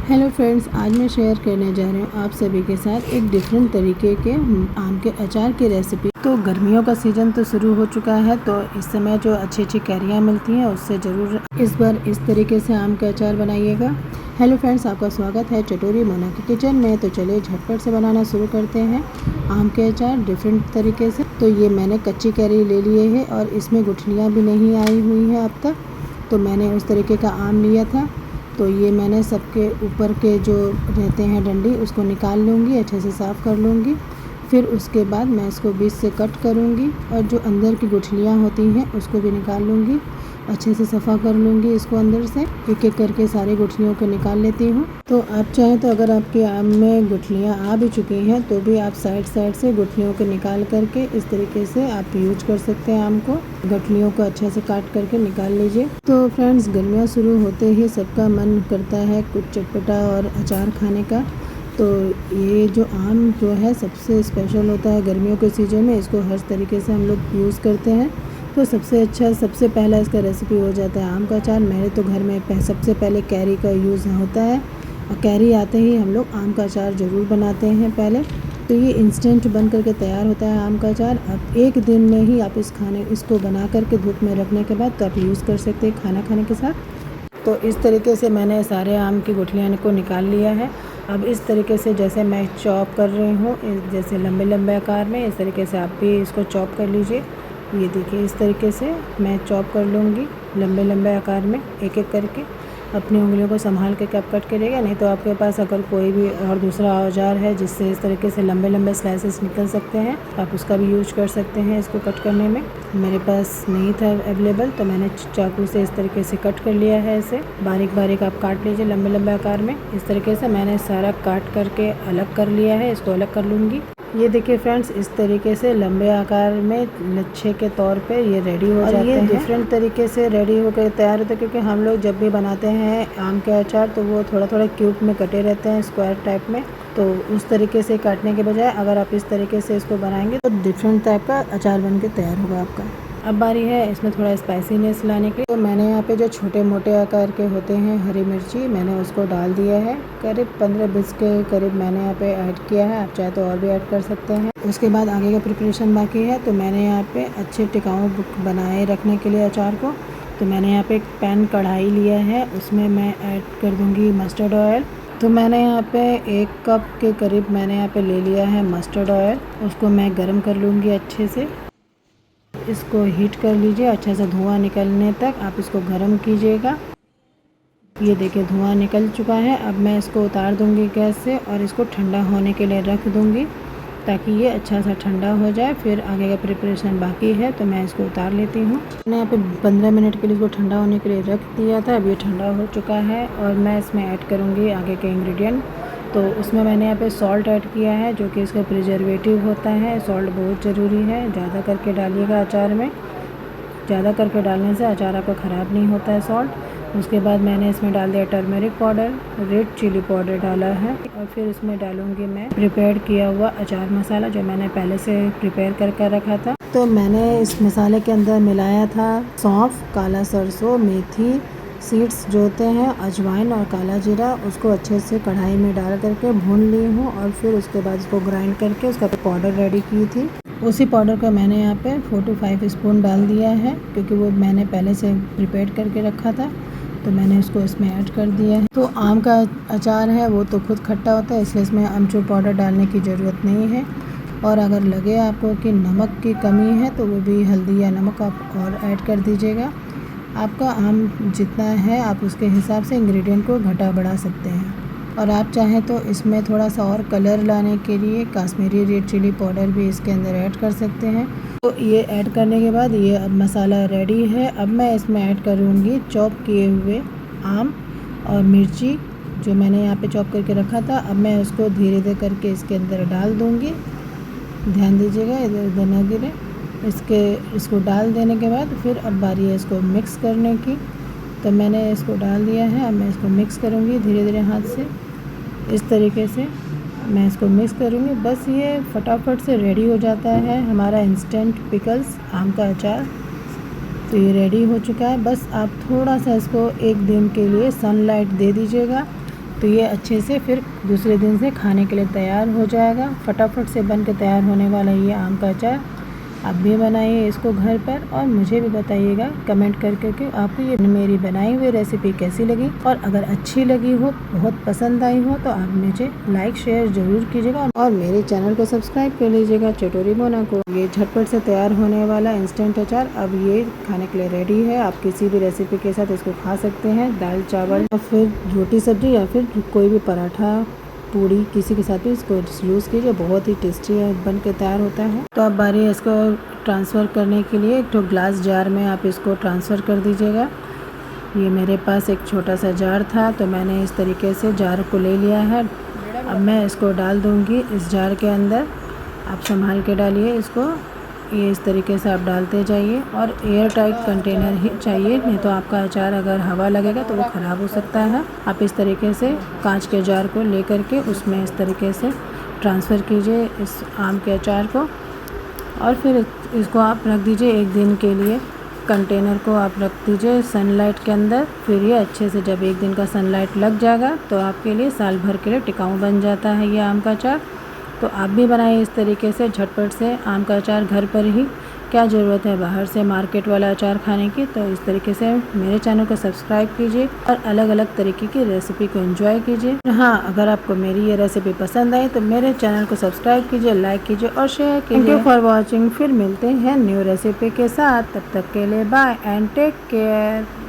Hello friends, आज मैं share करने जा रही हूँ आप सभी के साथ एक डिफरेंट तरीके के आम के अचार की रेसिपी। तो गर्मियों का सीज़न तो शुरू हो चुका है, तो इस समय जो अच्छी अच्छी कैरियाँ मिलती हैं उससे ज़रूर इस बार इस तरीके से आम का अचार बनाइएगा। हेलो फ्रेंड्स, आपका स्वागत है चटोरी मोना के किचन में। तो चलिए झटपट से बनाना शुरू करते हैं आम के अचार डिफरेंट तरीके से। तो ये मैंने कच्ची कैरी ले लिए है और इसमें गुठलियाँ भी नहीं आई हुई हैं अब तक। तो मैंने उस तरीके का आम लिया था। तो ये मैंने सबके ऊपर के जो रहते हैं डंडी उसको निकाल लूँगी, अच्छे से साफ़ कर लूँगी। फिर उसके बाद मैं इसको बीच से कट करूँगी और जो अंदर की गुठलियाँ होती हैं उसको भी निकाल लूँगी, अच्छे से सफ़ा कर लूँगी। इसको अंदर से एक एक करके सारी गुठलियों को निकाल लेती हूँ। तो आप चाहें तो अगर आपके आम में गुठलियाँ आ भी चुकी हैं तो भी आप साइड से गुठलियों को निकाल करके इस तरीके से आप यूज कर सकते हैं। आम को गुठलियों को अच्छे से काट करके निकाल लीजिए। तो फ्रेंड्स, गर्मियाँ शुरू होते ही सबका मन करता है कुछ चटपटा और अचार खाने का। तो ये जो आम जो है सबसे स्पेशल होता है गर्मियों के सीज़न में। इसको हर तरीके से हम लोग यूज़ करते हैं। तो सबसे पहला इसका रेसिपी हो जाता है आम का अचार। मेरे तो घर में सबसे पहले कैरी का यूज़ होता है और कैरी आते ही हम लोग आम का अचार ज़रूर बनाते हैं पहले। तो ये इंस्टेंट बन करके तैयार होता है आम का अचार। अब एक दिन में ही आप इसको बना करके धूप में रखने के बाद तो आप यूज़ कर सकते हैं खाना खाने के साथ। तो इस तरीके से मैंने सारे आम की गुठलियाँ को निकाल लिया है। अब इस तरीके से जैसे मैं चॉप कर रही हूँ, जैसे लंबे लंबे आकार में, इस तरीके से आप भी इसको चॉप कर लीजिए। ये देखिए, इस तरीके से मैं चॉप कर लूँगी लंबे लंबे आकार में एक एक करके। अपनी उंगलियों को संभाल के आप कट करिएगा, नहीं तो आपके पास अगर कोई भी और दूसरा औजार है जिससे इस तरीके से लंबे लंबे स्लाइसेस निकल सकते हैं, आप उसका भी यूज कर सकते हैं इसको कट करने में। मेरे पास नहीं था अवेलेबल तो मैंने चाकू से इस तरीके से कट कर लिया है। इसे बारीक बारीक आप काट लीजिए लंबे लंबे आकार में। इस तरीके से मैंने सारा काट करके अलग कर लिया है। इसको अलग कर लूँगी। ये देखिए फ्रेंड्स, इस तरीके से लंबे आकार में लच्छे के तौर पे ये रेडी हो जाते हैं। ये डिफरेंट तरीके से रेडी होकर तैयार होते हैं, क्योंकि हम लोग जब भी बनाते हैं आम के अचार तो वो थोड़ा थोड़ा क्यूब में कटे रहते हैं, स्क्वायर टाइप में। तो उस तरीके से काटने के बजाय अगर आप इस तरीके से इसको बनाएंगे तो डिफरेंट टाइप का अचार बन के तैयार होगा आपका। अब बारी है इसमें थोड़ा स्पाइसीनेस लाने की। तो मैंने यहाँ पे जो छोटे मोटे आकार के होते हैं हरी मिर्ची, मैंने उसको डाल दिया है। करीब 15-20 के करीब मैंने यहाँ पे ऐड किया है। आप चाहे तो और भी ऐड कर सकते हैं। उसके बाद आगे का प्रिपरेशन बाकी है। तो मैंने यहाँ पे अच्छे टिकाऊ बनाए रखने के लिए अचार को, तो मैंने यहाँ पे एक पैन कढ़ाई लिया है, उसमें मैं ऐड कर दूँगी मस्टर्ड ऑयल। तो मैंने यहाँ पे 1 कप के करीब मैंने यहाँ पे ले लिया है मस्टर्ड ऑयल। उसको मैं गर्म कर लूँगी अच्छे से। इसको हीट कर लीजिए अच्छे से, धुआं निकलने तक आप इसको गर्म कीजिएगा। ये देखिए धुआं निकल चुका है। अब मैं इसको उतार दूंगी गैस से और इसको ठंडा होने के लिए रख दूंगी ताकि ये अच्छा सा ठंडा हो जाए। फिर आगे का प्रिपरेशन बाकी है, तो मैं इसको उतार लेती हूँ। मैंने यहाँ पे 15 मिनट के लिए इसको ठंडा होने के लिए रख दिया था। अब ये ठंडा हो चुका है और मैं इसमें ऐड करूँगी आगे के इंग्रेडिएंट। तो उसमें मैंने यहाँ पे सॉल्ट ऐड किया है, जो कि इसका प्रिजर्वेटिव होता है। सॉल्ट बहुत ज़रूरी है, ज़्यादा करके डालिएगा अचार में। ज़्यादा करके डालने से अचार आपका ख़राब नहीं होता है सॉल्ट। उसके बाद मैंने इसमें डाल दिया turmeric powder, red chilli powder डाला है और फिर इसमें डालूँगी मैं प्रिपेयर किया हुआ अचार मसाला जो मैंने पहले से प्रिपेयर करके रखा था। तो मैंने इस मसाले के अंदर मिलाया था सौंफ, काला सरसों, मेथी सीड्स जो होते हैं, अजवाइन और काला जीरा। उसको अच्छे से कढ़ाई में डाल करके भून ली हूँ और फिर उसके बाद इसको ग्राइंड करके उसका पाउडर रेडी की थी। उसी पाउडर को मैंने यहाँ पे 4 to 5 स्पून डाल दिया है, क्योंकि वो मैंने पहले से प्रिपेयर करके रखा था। तो मैंने उसको इसमें ऐड कर दिया है। तो आम का अचार है वो तो खुद खट्टा होता है, इसलिए इसमें अमचूर पाउडर डालने की ज़रूरत नहीं है। और अगर लगे आपको कि नमक की कमी है तो वो भी हल्दी या नमक आप और ऐड कर दीजिएगा। आपका आम जितना है आप उसके हिसाब से इंग्रेडिएंट को घटा बढ़ा सकते हैं। और आप चाहें तो इसमें थोड़ा सा और कलर लाने के लिए कश्मीरी रेड चिली पाउडर भी इसके अंदर ऐड कर सकते हैं। तो ये ऐड करने के बाद ये अब मसाला रेडी है। अब मैं इसमें ऐड करूँगी चॉप किए हुए आम और मिर्ची जो मैंने यहाँ पे चॉप करके रखा था। अब मैं उसको धीरे धीरे करके इसके अंदर डाल दूँगी। ध्यान दीजिएगा इधर उधर ना गिरे। इसको डाल देने के बाद फिर अब बारी है इसको मिक्स करने की। तो मैंने इसको डाल दिया है। अब मैं इसको मिक्स करूँगी धीरे धीरे हाथ से, इस तरीके से मैं इसको मिक्स करूँगी। बस ये फटाफट से रेडी हो जाता है हमारा इंस्टेंट पिकल्स आम का अचार। तो ये रेडी हो चुका है। बस आप थोड़ा सा इसको एक दिन के लिए सनलाइट दे दीजिएगा तो ये अच्छे से फिर दूसरे दिन से खाने के लिए तैयार हो जाएगा। फटाफट से बन के तैयार होने वाला ये आम का अचार। आप भी बनाइए इसको घर पर और मुझे भी बताइएगा कमेंट करके कि आपको ये मेरी बनाई हुई रेसिपी कैसी लगी। और अगर अच्छी लगी हो, बहुत पसंद आई हो, तो आप मुझे लाइक शेयर ज़रूर कीजिएगा और मेरे चैनल को सब्सक्राइब कर लीजिएगा चटोरी मोना को। ये झटपट से तैयार होने वाला इंस्टेंट अचार अब ये खाने के लिए रेडी है। आप किसी भी रेसिपी के साथ इसको खा सकते हैं, दाल चावल या फिर रोटी सब्जी या फिर कोई भी पराठा पूड़ी किसी के साथ भी इसको यूज़ कीजिए। बहुत ही टेस्टी बन के तैयार होता है। तो अब बारी है इसको ट्रांसफ़र करने के लिए। एक तो ग्लास जार में आप इसको ट्रांसफ़र कर दीजिएगा। ये मेरे पास एक छोटा सा जार था तो मैंने इस तरीके से जार को ले लिया है। अब मैं इसको डाल दूँगी इस जार के अंदर। आप संभाल के डालिए इसको। ये इस तरीके से आप डालते जाइए और एयर टाइट कंटेनर ही चाहिए, नहीं तो आपका अचार अगर हवा लगेगा तो वो ख़राब हो सकता है। आप इस तरीके से कांच के जार को लेकर के उसमें इस तरीके से ट्रांसफ़र कीजिए इस आम के अचार को और फिर इसको आप रख दीजिए एक दिन के लिए। कंटेनर को आप रख दीजिए सनलाइट के अंदर। फिर ये अच्छे से जब एक दिन का सनलाइट लग जाएगा तो आपके लिए साल भर के लिए टिकाऊ बन जाता है ये आम का अचार। तो आप भी बनाइए इस तरीके से झटपट से आम का अचार घर पर ही। क्या ज़रूरत है बाहर से मार्केट वाला अचार खाने की। तो इस तरीके से मेरे चैनल को सब्सक्राइब कीजिए और अलग अलग तरीके की रेसिपी को एंजॉय कीजिए। हाँ, अगर आपको मेरी ये रेसिपी पसंद आई तो मेरे चैनल को सब्सक्राइब कीजिए, लाइक कीजिए और शेयर कीजिए। Thank you for watching. फिर मिलते हैं न्यू रेसिपी के साथ। तब तक के लिए बाय एंड टेक केयर।